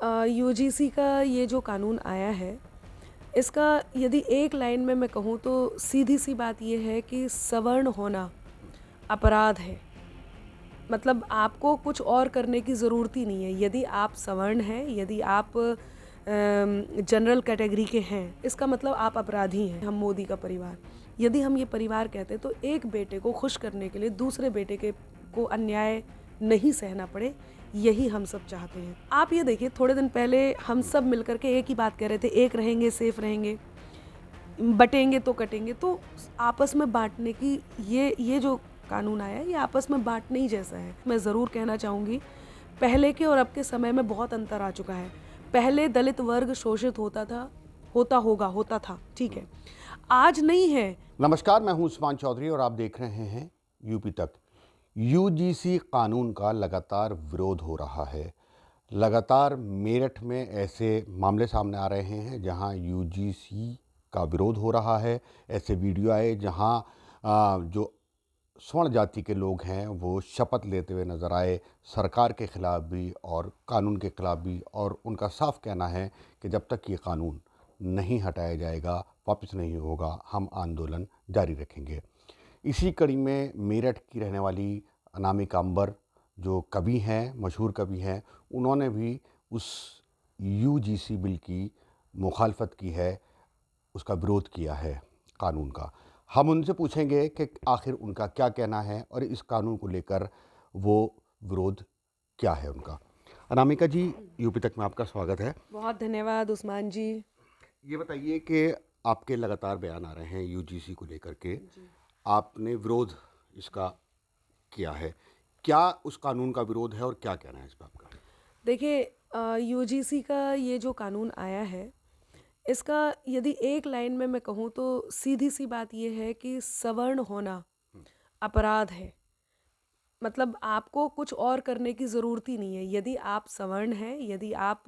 UGC का ये जो कानून आया है, इसका यदि एक लाइन में मैं कहूँ तो सीधी सी बात ये है कि सवर्ण होना अपराध है। मतलब आपको कुछ और करने की ज़रूरत ही नहीं है। यदि आप सवर्ण हैं, यदि आप जनरल कैटेगरी के हैं, इसका मतलब आप अपराधी हैं। हम मोदी का परिवार, यदि हम ये परिवार कहते हैं तो एक बेटे को खुश करने के लिए दूसरे बेटे को अन्याय नहीं सहना पड़े, यही हम सब चाहते हैं। आप ये देखिए, थोड़े दिन पहले हम सब मिलकर के एक ही बात कह रहे थे, एक रहेंगे सेफ रहेंगे, बटेंगे तो कटेंगे। तो आपस में बांटने की ये जो कानून आया है, ये आपस में बांटने ही जैसा है। मैं ज़रूर कहना चाहूँगी, पहले के और अब के समय में बहुत अंतर आ चुका है। पहले दलित वर्ग शोषित होता था, ठीक है, आज नहीं है। नमस्कार, मैं हूं उस्मान चौधरी और आप देख रहे हैं यूपी तक। यूजीसी कानून का लगातार विरोध हो रहा है। लगातार मेरठ में ऐसे मामले सामने आ रहे हैं जहां यूजीसी का विरोध हो रहा है। ऐसे वीडियो आए जहां जो स्वर्ण जाति के लोग हैं वो शपथ लेते हुए नज़र आए, सरकार के ख़िलाफ़ भी और कानून के ख़िलाफ़ भी। और उनका साफ कहना है कि जब तक ये कानून नहीं हटाया जाएगा, वापस नहीं होगा, हम आंदोलन जारी रखेंगे। इसी कड़ी में मेरठ की रहने वाली अनामिका अंबर, जो कवि हैं, मशहूर कवि हैं, उन्होंने भी उस यूजीसी बिल की मुखालफत की है, उसका विरोध किया है कानून का। हम उनसे पूछेंगे कि आखिर उनका क्या कहना है और इस कानून को लेकर वो विरोध क्या है उनका। अनामिका जी, यूपी तक में आपका स्वागत है। बहुत धन्यवाद उस्मान जी। ये बताइए कि आपके लगातार बयान आ रहे हैं यूजीसी को लेकर के, आपने विरोध इसका किया है, क्या उस कानून का विरोध है और क्या कहना है इस पर आपका? देखिए, यूजीसी का ये जो कानून आया है, इसका यदि एक लाइन में मैं कहूँ तो सीधी सी बात ये है कि सवर्ण होना अपराध है। मतलब आपको कुछ और करने की ज़रूरत ही नहीं है। यदि आप सवर्ण हैं, यदि आप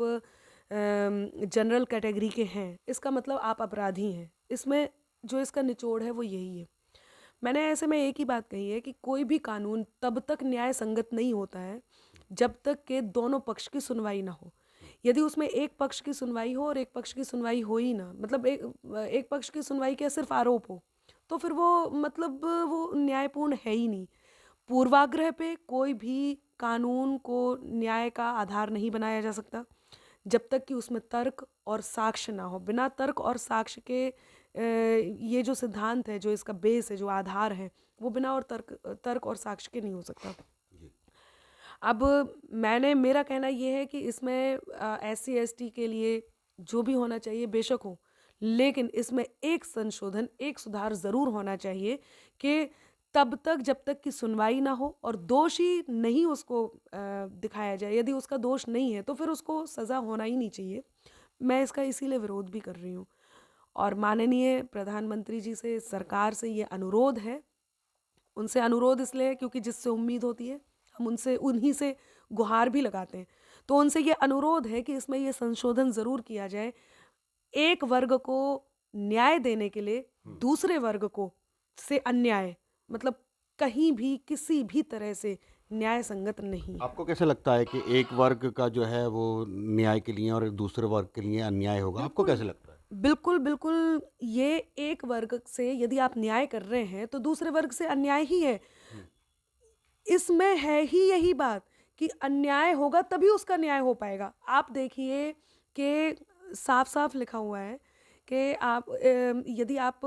जनरल कैटेगरी के हैं, इसका मतलब आप अपराधी हैं। इसमें जो इसका निचोड़ है वो यही है। मैंने ऐसे में एक ही बात कही है कि कोई भी कानून तब तक न्याय संगत नहीं होता है जब तक के दोनों पक्ष की सुनवाई ना हो। यदि उसमें एक पक्ष की सुनवाई हो और एक पक्ष की सुनवाई हो ही ना, मतलब एक पक्ष की सुनवाई क्या, सिर्फ आरोप हो, तो फिर वो मतलब वो न्यायपूर्ण है ही नहीं। पूर्वाग्रह पे कोई भी कानून को न्याय का आधार नहीं बनाया जा सकता जब तक कि उसमें तर्क और साक्ष्य ना हो। बिना तर्क और साक्ष्य के ये जो सिद्धांत है, जो इसका बेस है, जो आधार है, वो बिना और तर्क और साक्ष्य के नहीं हो सकता। अब मेरा कहना ये है कि इसमें SC ST के लिए जो भी होना चाहिए बेशक हो, लेकिन इसमें एक संशोधन, एक सुधार ज़रूर होना चाहिए कि तब तक जब तक कि सुनवाई ना हो और दोषी नहीं उसको दिखाया जाए। यदि उसका दोष नहीं है तो फिर उसको सज़ा होना ही नहीं चाहिए। मैं इसका इसीलिए विरोध भी कर रही हूँ और माननीय प्रधानमंत्री जी से, सरकार से ये अनुरोध है। उनसे अनुरोध इसलिए है क्योंकि जिससे उम्मीद होती है हम उन्हीं से गुहार भी लगाते हैं। तो उनसे ये अनुरोध है कि इसमें ये संशोधन ज़रूर किया जाए। एक वर्ग को न्याय देने के लिए दूसरे वर्ग को से अन्याय, मतलब कहीं भी किसी भी तरह से न्याय संगत नहीं है। आपको कैसे लगता है कि एक वर्ग का जो है वो न्याय के लिए और दूसरे वर्ग के लिए अन्याय होगा? आपको कैसे लगता है? बिल्कुल, बिल्कुल। ये एक वर्ग से यदि आप न्याय कर रहे हैं तो दूसरे वर्ग से अन्याय ही है। इसमें है ही यही बात कि अन्याय होगा तभी उसका न्याय हो पाएगा। आप देखिए कि साफ-साफ लिखा हुआ है कि यदि आप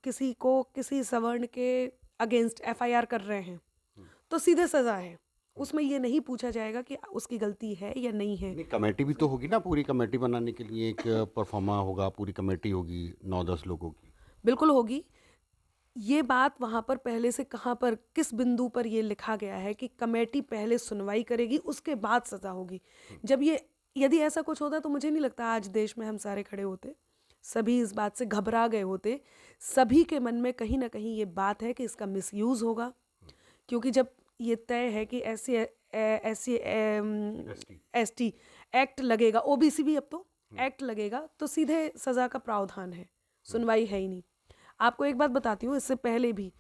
किसी सवर्ण के अगेंस्ट FIR कर रहे हैं, तो सीधे सज़ा है। उसमें ये नहीं पूछा जाएगा कि उसकी गलती है या नहीं है। नहीं, कमेटी भी तो होगी ना, पूरी कमेटी बनाने के लिए एक परफॉर्मा होगा, पूरी कमेटी होगी 9-10 लोगों की। बिल्कुल होगी। ये बात वहाँ पर पहले से कहाँ पर, किस बिंदु पर ये लिखा गया है कि कमेटी पहले सुनवाई करेगी, उसके बाद सज़ा होगी। यदि ऐसा कुछ होता तो मुझे नहीं लगता आज देश में हम सारे खड़े होते। सभी इस बात से घबरा गए होते। सभी के मन में कहीं न कहीं ये बात है कि इसका मिसयूज़ होगा, क्योंकि जब ये तय है कि SC ST एक्ट लगेगा, OBC भी अब तो एक्ट लगेगा, तो सीधे सज़ा का प्रावधान है, सुनवाई है ही नहीं। आपको एक बात बताती हूँ, इससे पहले भी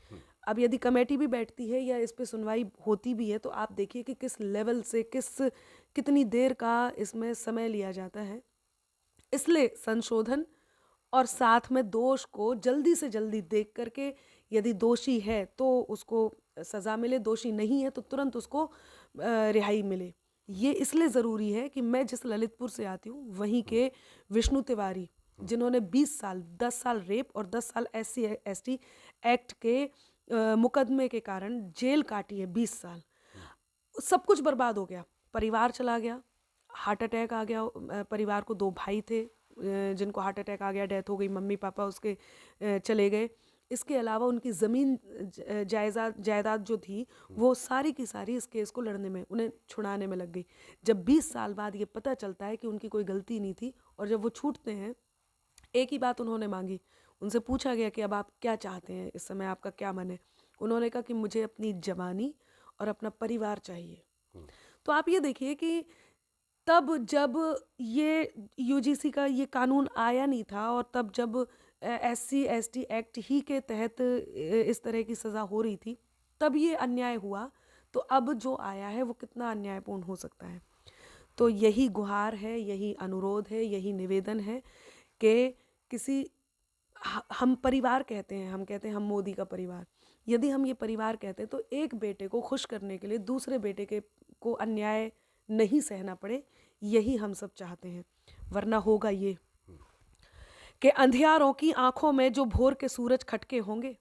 अब यदि कमेटी भी बैठती है या इस पे सुनवाई होती भी है तो आप देखिए कि किस लेवल से कितनी देर का इसमें समय लिया जाता है। इसलिए संशोधन और साथ में दोष को जल्दी से जल्दी देख करके यदि दोषी है तो उसको सज़ा मिले, दोषी नहीं है तो तुरंत उसको रिहाई मिले। ये इसलिए ज़रूरी है कि मैं जिस ललितपुर से आती हूँ वहीं के विष्णु तिवारी, जिन्होंने 20 साल 10 साल रेप और 10 साल SC/ST एक्ट के मुकदमे के कारण जेल काटी है, 20 साल। सब कुछ बर्बाद हो गया, परिवार चला गया, हार्ट अटैक आ गया। परिवार को 2 भाई थे जिनको हार्ट अटैक आ गया, डेथ हो गई, मम्मी पापा उसके चले गए। इसके अलावा उनकी ज़मीन जायदाद जो थी वो सारी की सारी इस केस को लड़ने में, उन्हें छुड़ाने में लग गई। जब 20 साल बाद ये पता चलता है कि उनकी कोई गलती नहीं थी और जब वो छूटते हैं, एक ही बात उन्होंने मांगी। उनसे पूछा गया कि अब आप क्या चाहते हैं, इस समय आपका क्या मन है? उन्होंने कहा कि मुझे अपनी जवानी और अपना परिवार चाहिए। तो आप ये देखिए कि तब जब ये यूजीसी का ये कानून आया नहीं था और तब जब SC/ST एक्ट ही के तहत इस तरह की सज़ा हो रही थी, तब ये अन्याय हुआ। तो अब जो आया है वो कितना अन्यायपूर्ण हो सकता है। तो यही गुहार है, यही अनुरोध है, यही निवेदन है कि हम परिवार कहते हैं, हम कहते हैं हम मोदी का परिवार। यदि हम ये परिवार कहते हैं तो एक बेटे को खुश करने के लिए दूसरे बेटे को अन्याय नहीं सहना पड़े, यही हम सब चाहते हैं। वरना होगा ये कि अंधियारों की आंखों में जो भोर के सूरज खटके होंगे,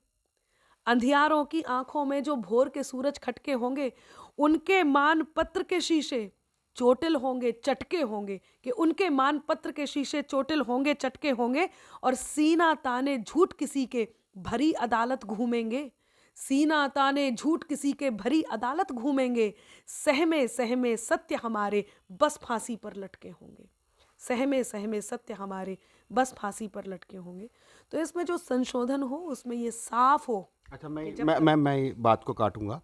अंधियारों की आंखों में जो भोर के सूरज खटके होंगे, उनके मान पत्र के शीशे चोटिल होंगे, चटके होंगे, कि उनके मान पत्र के शीशे चोटिल होंगे, चटके होंगे और सीना ताने झूठ किसी के भरी अदालत घूमेंगे। सीना ताने झूठ किसी के भरी अदालत घूमेंगे। सहमे सहमे सत्य हमारे बस फांसी पर लटके होंगे। सहमे सहमे सत्य हमारे बस फांसी पर लटके होंगे। तो इसमें जो संशोधन हो उसमें ये साफ हो। अच्छा, मैं बात को काटूंगा।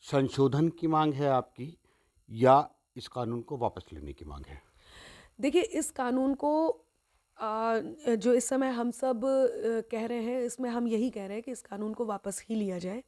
संशोधन की मांग है आपकी या इस कानून को वापस लेने की मांग है? देखिए, इस कानून को जो इस समय हम सब कह रहे हैं, इसमें हम यही कह रहे हैं कि इस कानून को वापस ही लिया जाए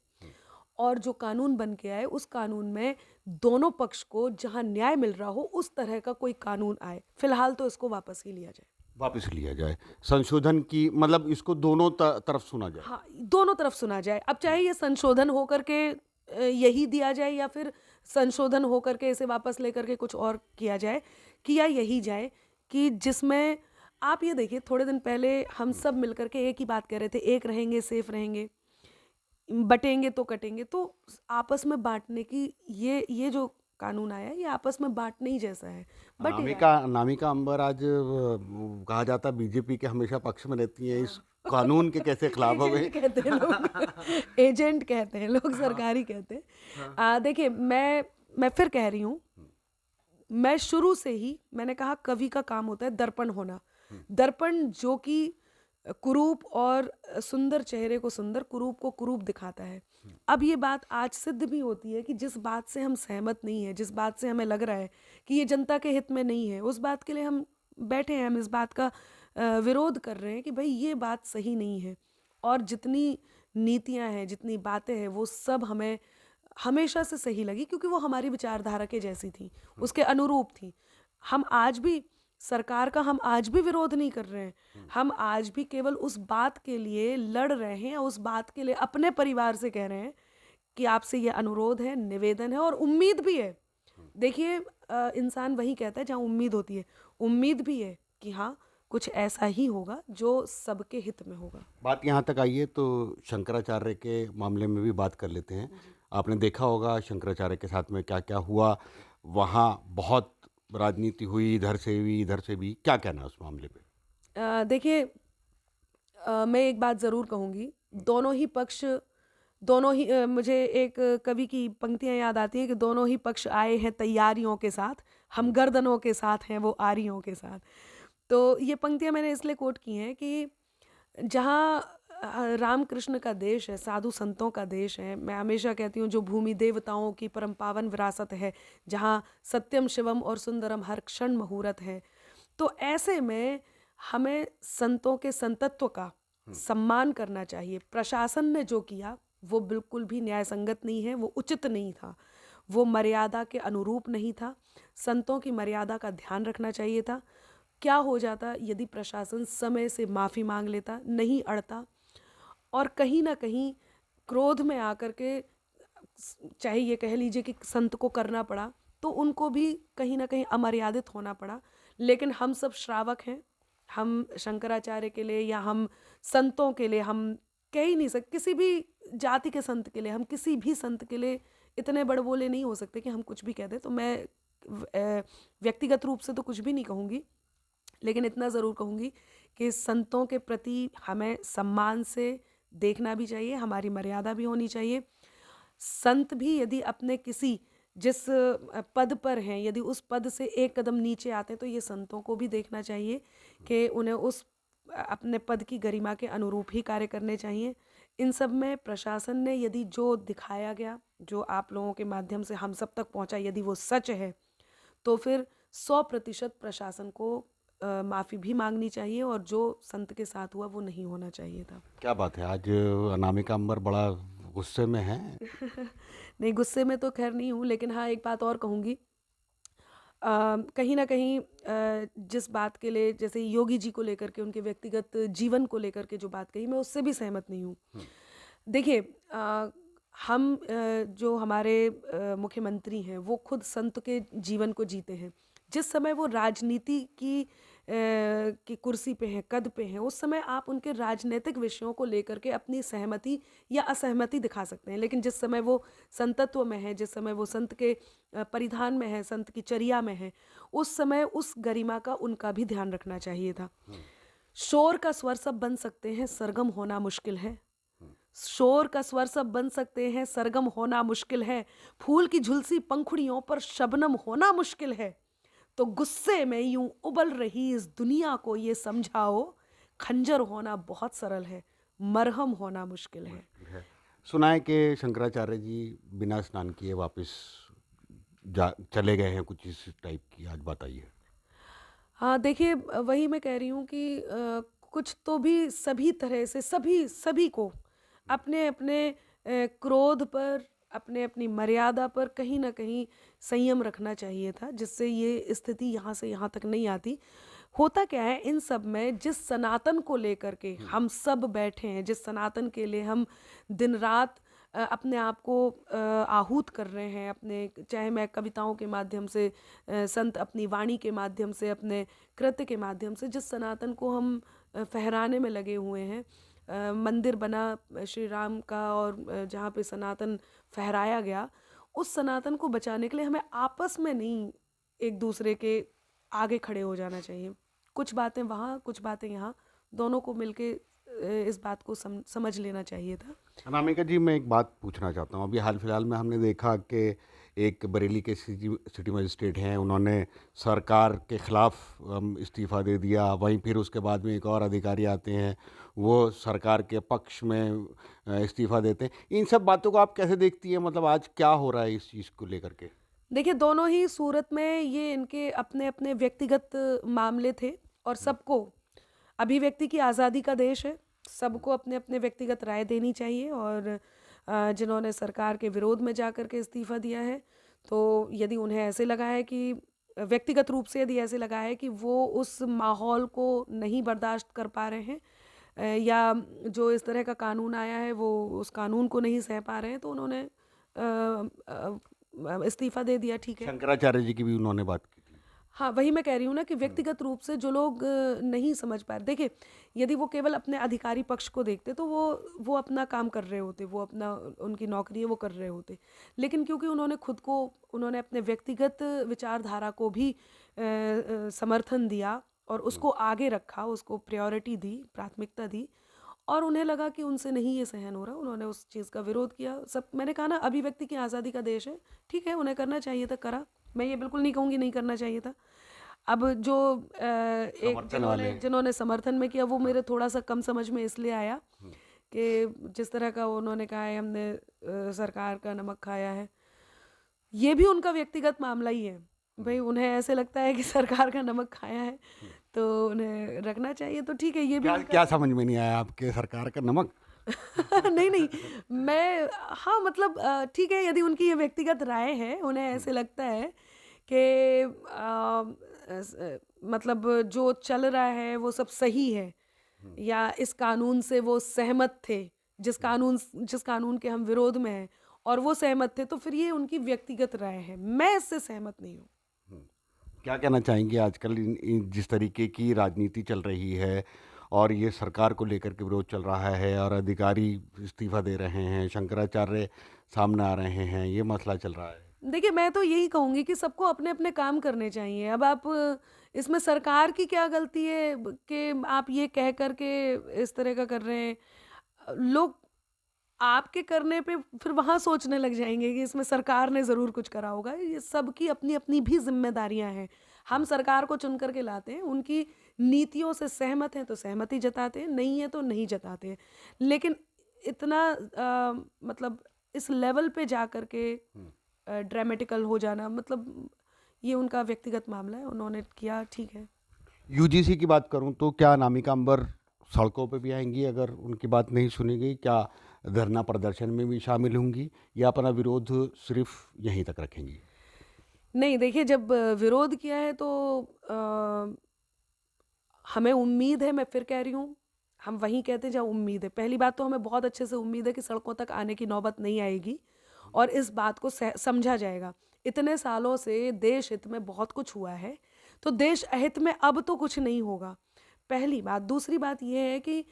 और जो कानून बन के आए उस कानून में दोनों पक्ष को जहां न्याय मिल रहा हो उस तरह का कोई कानून आए। फिलहाल तो इसको वापस ही लिया जाए। वापस लिया जाए संशोधन की, मतलब इसको दोनों तरफ सुना जाए। हाँ, दोनों तरफ सुना जाए। अब चाहे ये संशोधन हो करके यही दिया जाए या फिर संशोधन हो करके इसे वापस लेकर के कुछ और किया जाए, किया यही जाए कि जिसमें आप ये देखिए, थोड़े दिन पहले हम सब मिलकर के एक ही बात कह रहे थे, एक रहेंगे सेफ रहेंगे, बटेंगे तो कटेंगे। तो आपस में बांटने की ये जो कानून आया है, ये आपस में बांटने ही जैसा है। नामिका अंबर आज कहा जाता बीजेपी के हमेशा पक्ष में रहती है, इस कानून के कैसे खिलाफ हो गए? एजेंट कहते हैं लोग। एजेंट कहते हैं लोग, सरकारी कहते हैं। देखिए, मैं फिर कह रही हूँ, मैं शुरू से ही मैंने कहा कवि का काम होता है दर्पण होना। दर्पण जो कि कुरूप और सुंदर चेहरे को सुंदर, कुरूप को कुरूप दिखाता है। अब ये बात आज सिद्ध भी होती है कि जिस बात से हम सहमत नहीं है, जिस बात से हमें लग रहा है कि ये जनता के हित में नहीं है, उस बात के लिए हम बैठे हैं, हम इस बात का विरोध कर रहे हैं कि भाई ये बात सही नहीं है। और जितनी नीतियां हैं, जितनी बातें हैं, वो सब हमें हमेशा से सही लगी क्योंकि वो हमारी विचारधारा के जैसी थी, उसके अनुरूप थी। हम आज भी सरकार का हम आज भी विरोध नहीं कर रहे हैं। हम आज भी केवल उस बात के लिए लड़ रहे हैं, उस बात के लिए अपने परिवार से कह रहे हैं कि आपसे ये अनुरोध है, निवेदन है और उम्मीद भी है। देखिए, इंसान वही कहता है जहाँ उम्मीद होती है। उम्मीद भी है कि हाँ, कुछ ऐसा ही होगा जो सबके हित में होगा। बात यहाँ तक आई है तो शंकराचार्य के मामले में भी बात कर लेते हैं। आपने देखा होगा शंकराचार्य के साथ में क्या क्या हुआ, वहाँ बहुत राजनीति हुई, इधर से भी इधर से भी। क्या कहना है उस मामले पे? देखिए, मैं एक बात ज़रूर कहूँगी, दोनों ही पक्ष, दोनों ही मुझे एक कवि की पंक्तियाँ याद आती हैं कि दोनों ही पक्ष आए हैं तैयारियों के साथ, हम गर्दनों के साथ हैं, वो आरियों के साथ। तो ये पंक्तियाँ मैंने इसलिए कोट की हैं कि जहाँ रामकृष्ण का देश है, साधु संतों का देश है, मैं हमेशा कहती हूँ जो भूमि देवताओं की परम पावन विरासत है, जहाँ सत्यम शिवम और सुंदरम हर क्षण मुहूर्त है, तो ऐसे में हमें संतों के संतत्व का सम्मान करना चाहिए। प्रशासन ने जो किया वो बिल्कुल भी न्यायसंगत नहीं है, वो उचित नहीं था, वो मर्यादा के अनुरूप नहीं था। संतों की मर्यादा का ध्यान रखना चाहिए था। क्या हो जाता यदि प्रशासन समय से माफ़ी मांग लेता, नहीं अड़ता, और कहीं ना कहीं क्रोध में आकर के, चाहे ये कह लीजिए कि संत को करना पड़ा, तो उनको भी कहीं ना कहीं अमर्यादित होना पड़ा। लेकिन हम सब श्रावक हैं, हम शंकराचार्य के लिए या हम संतों के लिए हम कह ही नहीं सकते, किसी भी जाति के संत के लिए, हम किसी भी संत के लिए इतने बड़बोले नहीं हो सकते कि हम कुछ भी कह दें। तो मैं व्यक्तिगत रूप से तो कुछ भी नहीं कहूँगी, लेकिन इतना ज़रूर कहूँगी कि संतों के प्रति हमें सम्मान से देखना भी चाहिए, हमारी मर्यादा भी होनी चाहिए। संत भी यदि अपने किसी जिस पद पर हैं, यदि उस पद से एक कदम नीचे आते हैं, तो ये संतों को भी देखना चाहिए कि उन्हें उस अपने पद की गरिमा के अनुरूप ही कार्य करने चाहिए। इन सब में प्रशासन ने यदि जो दिखाया गया, जो आप लोगों के माध्यम से हम सब तक पहुंचा, यदि वो सच है, तो फिर 100% प्रशासन को माफ़ी भी मांगनी चाहिए, और जो संत के साथ हुआ वो नहीं होना चाहिए था। क्या बात है, आज अनामिका अंबर बड़ा गुस्से में है। नहीं, गुस्से में तो खैर नहीं हूँ, लेकिन हाँ एक बात और कहूँगी। कहीं ना कहीं जिस बात के लिए, जैसे योगी जी को लेकर के, उनके व्यक्तिगत जीवन को लेकर के जो बात कही, मैं उससे भी सहमत नहीं हूँ। देखिए, हम जो हमारे मुख्यमंत्री हैं, वो खुद संत के जीवन को जीते हैं। जिस समय वो राजनीति की कुर्सी पे हैं, कद पे हैं, उस समय आप उनके राजनीतिक विषयों को लेकर के अपनी सहमति या असहमति दिखा सकते हैं। लेकिन जिस समय वो संतत्व में है, जिस समय वो संत के परिधान में है, संत की चर्या में है, उस समय उस गरिमा का उनका भी ध्यान रखना चाहिए था। शोर का स्वर सब बन सकते हैं, सरगम होना मुश्किल है। शोर का स्वर सब बन सकते हैं, सरगम होना मुश्किल है। फूल की झुलसी पंखुड़ियों पर शबनम होना मुश्किल है। तो गुस्से में यूं उबल रही इस दुनिया को ये समझाओ, खंजर होना बहुत सरल है, मरहम होना मुश्किल है। सुना है कि शंकराचार्य जी बिना स्नान किए वापस चले गए हैं, कुछ इस टाइप की, आज बताइए। हाँ, देखिए, वही मैं कह रही हूँ कि कुछ तो भी सभी तरह से सभी को अपने अपने क्रोध पर, अपने अपनी मर्यादा पर कहीं ना कहीं संयम रखना चाहिए था, जिससे ये स्थिति यहाँ से यहाँ तक नहीं आती। होता क्या है इन सब में, जिस सनातन को लेकर के हम सब बैठे हैं, जिस सनातन के लिए हम दिन रात अपने आप को आहूत कर रहे हैं, अपने, चाहे मैं कविताओं के माध्यम से, संत अपनी वाणी के माध्यम से, अपने कृत्य के माध्यम से, जिस सनातन को हम फहराने में लगे हुए हैं, मंदिर बना श्री राम का, और जहाँ पे सनातन फहराया गया, उस सनातन को बचाने के लिए हमें आपस में नहीं, एक दूसरे के आगे खड़े हो जाना चाहिए। कुछ बातें वहाँ, कुछ बातें यहाँ, दोनों को मिलके इस बात को समझ लेना चाहिए था। अनामिका जी, मैं एक बात पूछना चाहता हूँ। अभी हाल फिलहाल में हमने देखा कि एक बरेली के सिटी मजिस्ट्रेट हैं, उन्होंने सरकार के ख़िलाफ़ इस्तीफ़ा दे दिया। वहीं फिर उसके बाद में एक और अधिकारी आते हैं, वो सरकार के पक्ष में इस्तीफ़ा देते हैं। इन सब बातों को आप कैसे देखती हैं? मतलब आज क्या हो रहा है इस चीज़ को लेकर के? देखिए, दोनों ही सूरत में ये इनके अपने अपने व्यक्तिगत मामले थे, और सबको, अभिव्यक्ति की आज़ादी का देश है, सबको अपने अपने व्यक्तिगत राय देनी चाहिए। और जिन्होंने सरकार के विरोध में जाकर के इस्तीफ़ा दिया है, तो यदि उन्हें ऐसे लगा है कि, व्यक्तिगत रूप से यदि ऐसे लगा है कि वो उस माहौल को नहीं बर्दाश्त कर पा रहे हैं, या जो इस तरह का कानून आया है वो उस कानून को नहीं सह पा रहे हैं, तो उन्होंने इस्तीफ़ा दे दिया, ठीक है। शंकराचार्य जी की भी उन्होंने बात की थी। हाँ, वही मैं कह रही हूँ ना कि व्यक्तिगत रूप से जो लोग नहीं समझ पा रहे, देखिए, यदि वो केवल अपने अधिकारी पक्ष को देखते, तो वो अपना काम कर रहे होते, वो अपना, उनकी नौकरी है, वो कर रहे होते। लेकिन क्योंकि उन्होंने खुद को, उन्होंने अपने व्यक्तिगत विचारधारा को भी समर्थन दिया, और उसको आगे रखा, उसको प्रायोरिटी दी, प्राथमिकता दी, और उन्हें लगा कि उनसे नहीं ये सहन हो रहा, उन्होंने उस चीज़ का विरोध किया। सब, मैंने कहा ना, अभिव्यक्ति की आज़ादी का देश है, ठीक है, उन्हें करना चाहिए था, करा। मैं ये बिल्कुल नहीं कहूँगी नहीं करना चाहिए था। अब जो एक जिन्होंने समर्थन में किया, वो मेरे थोड़ा सा कम समझ में इसलिए आया कि जिस तरह का उन्होंने कहा है, हमने सरकार का नमक खाया है, ये भी उनका व्यक्तिगत मामला ही है भाई। उन्हें ऐसे लगता है कि सरकार का नमक खाया है, तो उन्हें रखना चाहिए, तो ठीक है। ये भी क्या समझ में नहीं आया आपके, सरकार का नमक? नहीं, नहीं, मैं हाँ, मतलब ठीक है, यदि उनकी ये व्यक्तिगत राय है, उन्हें ऐसे लगता है कि मतलब जो चल रहा है वो सब सही है, या इस कानून से वो सहमत थे, जिस कानून के हम विरोध में हैं और वो सहमत थे, तो फिर ये उनकी व्यक्तिगत राय है। मैं इससे सहमत नहीं हूँ। क्या कहना चाहेंगे आजकल जिस तरीके की राजनीति चल रही है और ये सरकार को लेकर के विरोध चल रहा है और अधिकारी इस्तीफा दे रहे हैं, शंकराचार्य सामने आ रहे हैं, ये मसला चल रहा है। देखिए, मैं तो यही कहूँगी कि सबको अपने-अपने काम करने चाहिए। अब आप इसमें सरकार की क्या गलती है कि आप ये कह कर के इस तरह का कर रहे हैं। लोग आपके करने पे फिर वहाँ सोचने लग जाएँगे कि इसमें सरकार ने ज़रूर कुछ करा होगा। ये सबकी अपनी-अपनी भी ज़िम्मेदारियाँ हैं। हम सरकार को चुन कर के लाते हैं, उनकी नीतियों से सहमत हैं तो सहमति जताते हैं, नहीं है तो नहीं जताते हैं। लेकिन इतना मतलब इस लेवल पे जा कर के ड्रामेटिकल हो जाना, मतलब ये उनका व्यक्तिगत मामला है, उन्होंने किया, ठीक है। यूजीसी की बात करूं तो क्या अनामिका अंबर सड़कों पे भी आएंगी अगर उनकी बात नहीं सुनी गई? क्या धरना प्रदर्शन में भी शामिल होंगी या अपना विरोध सिर्फ यहीं तक रखेंगी? नहीं, देखिए, जब विरोध किया है तो अ, हमें उम्मीद है, मैं फिर कह रही हूँ, हम वहीं कहते हैं जहाँ उम्मीद है। पहली बात तो हमें बहुत अच्छे से उम्मीद है कि सड़कों तक आने की नौबत नहीं आएगी और इस बात को समझा जाएगा। इतने सालों से देश हित में बहुत कुछ हुआ है, तो देश अहित में अब तो कुछ नहीं होगा, पहली बात। दूसरी बात ये है कि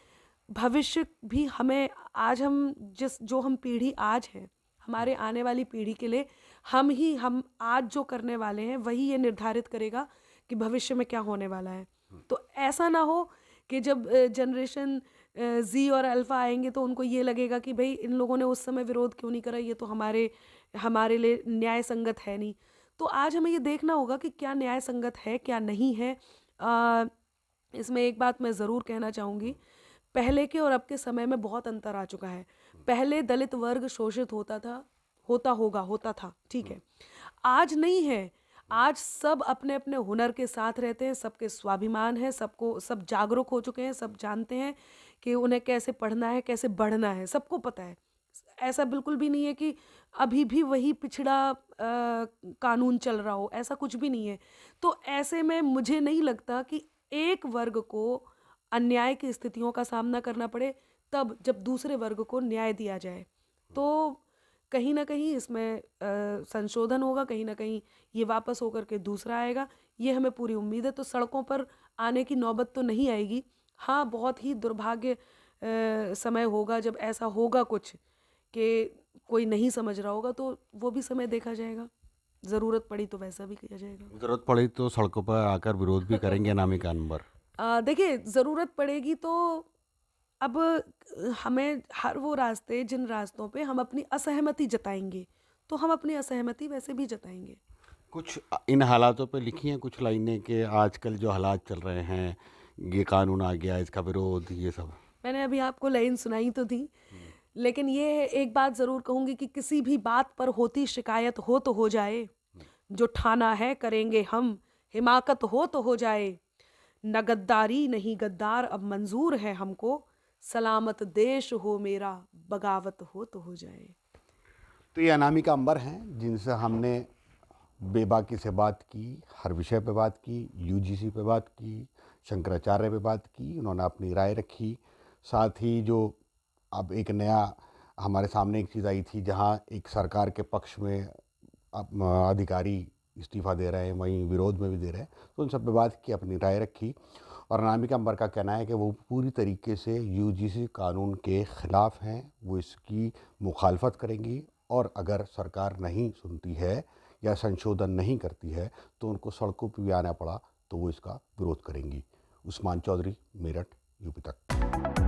भविष्य भी हमें, आज हम जो हम पीढ़ी आज है, हमारे आने वाली पीढ़ी के लिए हम आज जो करने वाले हैं वही ये निर्धारित करेगा कि भविष्य में क्या होने वाला है। तो ऐसा ना हो कि जब जनरेशन जी और अल्फा आएंगे तो उनको ये लगेगा कि भाई इन लोगों ने उस समय विरोध क्यों नहीं करा, ये तो हमारे हमारे लिए न्याय संगत है नहीं। तो आज हमें ये देखना होगा कि क्या न्याय संगत है, क्या नहीं है। इसमें एक बात मैं ज़रूर कहना चाहूँगी, पहले के और अब के समय में बहुत अंतर आ चुका है। पहले दलित वर्ग शोषित होता था, ठीक है। आज नहीं है। आज सब अपने-अपने हुनर के साथ रहते हैं, सबके स्वाभिमान है, सब जागरूक हो चुके हैं, सब जानते हैं कि उन्हें कैसे पढ़ना है, कैसे बढ़ना है, सबको पता है। ऐसा बिल्कुल भी नहीं है कि अभी भी वही पिछड़ा कानून चल रहा हो, ऐसा कुछ भी नहीं है। तो ऐसे में मुझे नहीं लगता कि एक वर्ग को अन्याय की स्थितियों का सामना करना पड़े, तब जब दूसरे वर्ग को न्याय दिया जाए। तो कहीं न कहीं इसमें संशोधन होगा, कहीं न कहीं ये वापस होकर के दूसरा आएगा, ये हमें पूरी उम्मीद है। तो सड़कों पर आने की नौबत तो नहीं आएगी। हाँ, बहुत ही दुर्भाग्य समय होगा जब ऐसा होगा कुछ कि कोई नहीं समझ रहा होगा, तो वो भी समय देखा जाएगा। ज़रूरत पड़ी तो वैसा भी किया जाएगा। जरूरत पड़ी तो सड़कों पर आकर विरोध भी करेंगे अनामिका अंबर? देखिए, ज़रूरत पड़ेगी तो अब हमें हर वो रास्ते, जिन रास्तों पे हम अपनी असहमति जताएंगे, तो हम अपनी असहमति वैसे भी जताएंगे। कुछ इन हालातों पे लिखी हैं कुछ लाइनें कि आजकल जो हालात चल रहे हैं, ये कानून आ गया, इसका विरोध, ये सब? मैंने अभी आपको लाइन सुनाई तो थी, लेकिन ये एक बात ज़रूर कहूँगी कि किसी भी बात पर होती शिकायत हो तो हो जाए, जो ठाना है करेंगे हम, हिमाकत हो तो हो जाए, न गद्दारी नहीं गद्दार अब मंजूर है हमको, सलामत देश हो मेरा, बगावत हो तो हो जाए। तो ये अनामिका अंबर हैं जिनसे हमने बेबाकी से बात की, हर विषय पे बात की, यूजीसी पे बात की, शंकराचार्य पे बात की, उन्होंने अपनी राय रखी। साथ ही जो अब एक नया हमारे सामने एक चीज़ आई थी जहां एक सरकार के पक्ष में अधिकारी इस्तीफा दे रहे हैं, वहीं विरोध में भी दे रहे हैं, तो उन सब पे बात की, अपनी राय रखी। और अनामिका अंबर का कहना है कि वो पूरी तरीके से यूजीसी कानून के ख़िलाफ़ हैं, वो इसकी मुखालफत करेंगी और अगर सरकार नहीं सुनती है या संशोधन नहीं करती है तो उनको सड़कों पर भी आना पड़ा तो वो इसका विरोध करेंगी। उस्मान चौधरी, मेरठ, यूपी तक।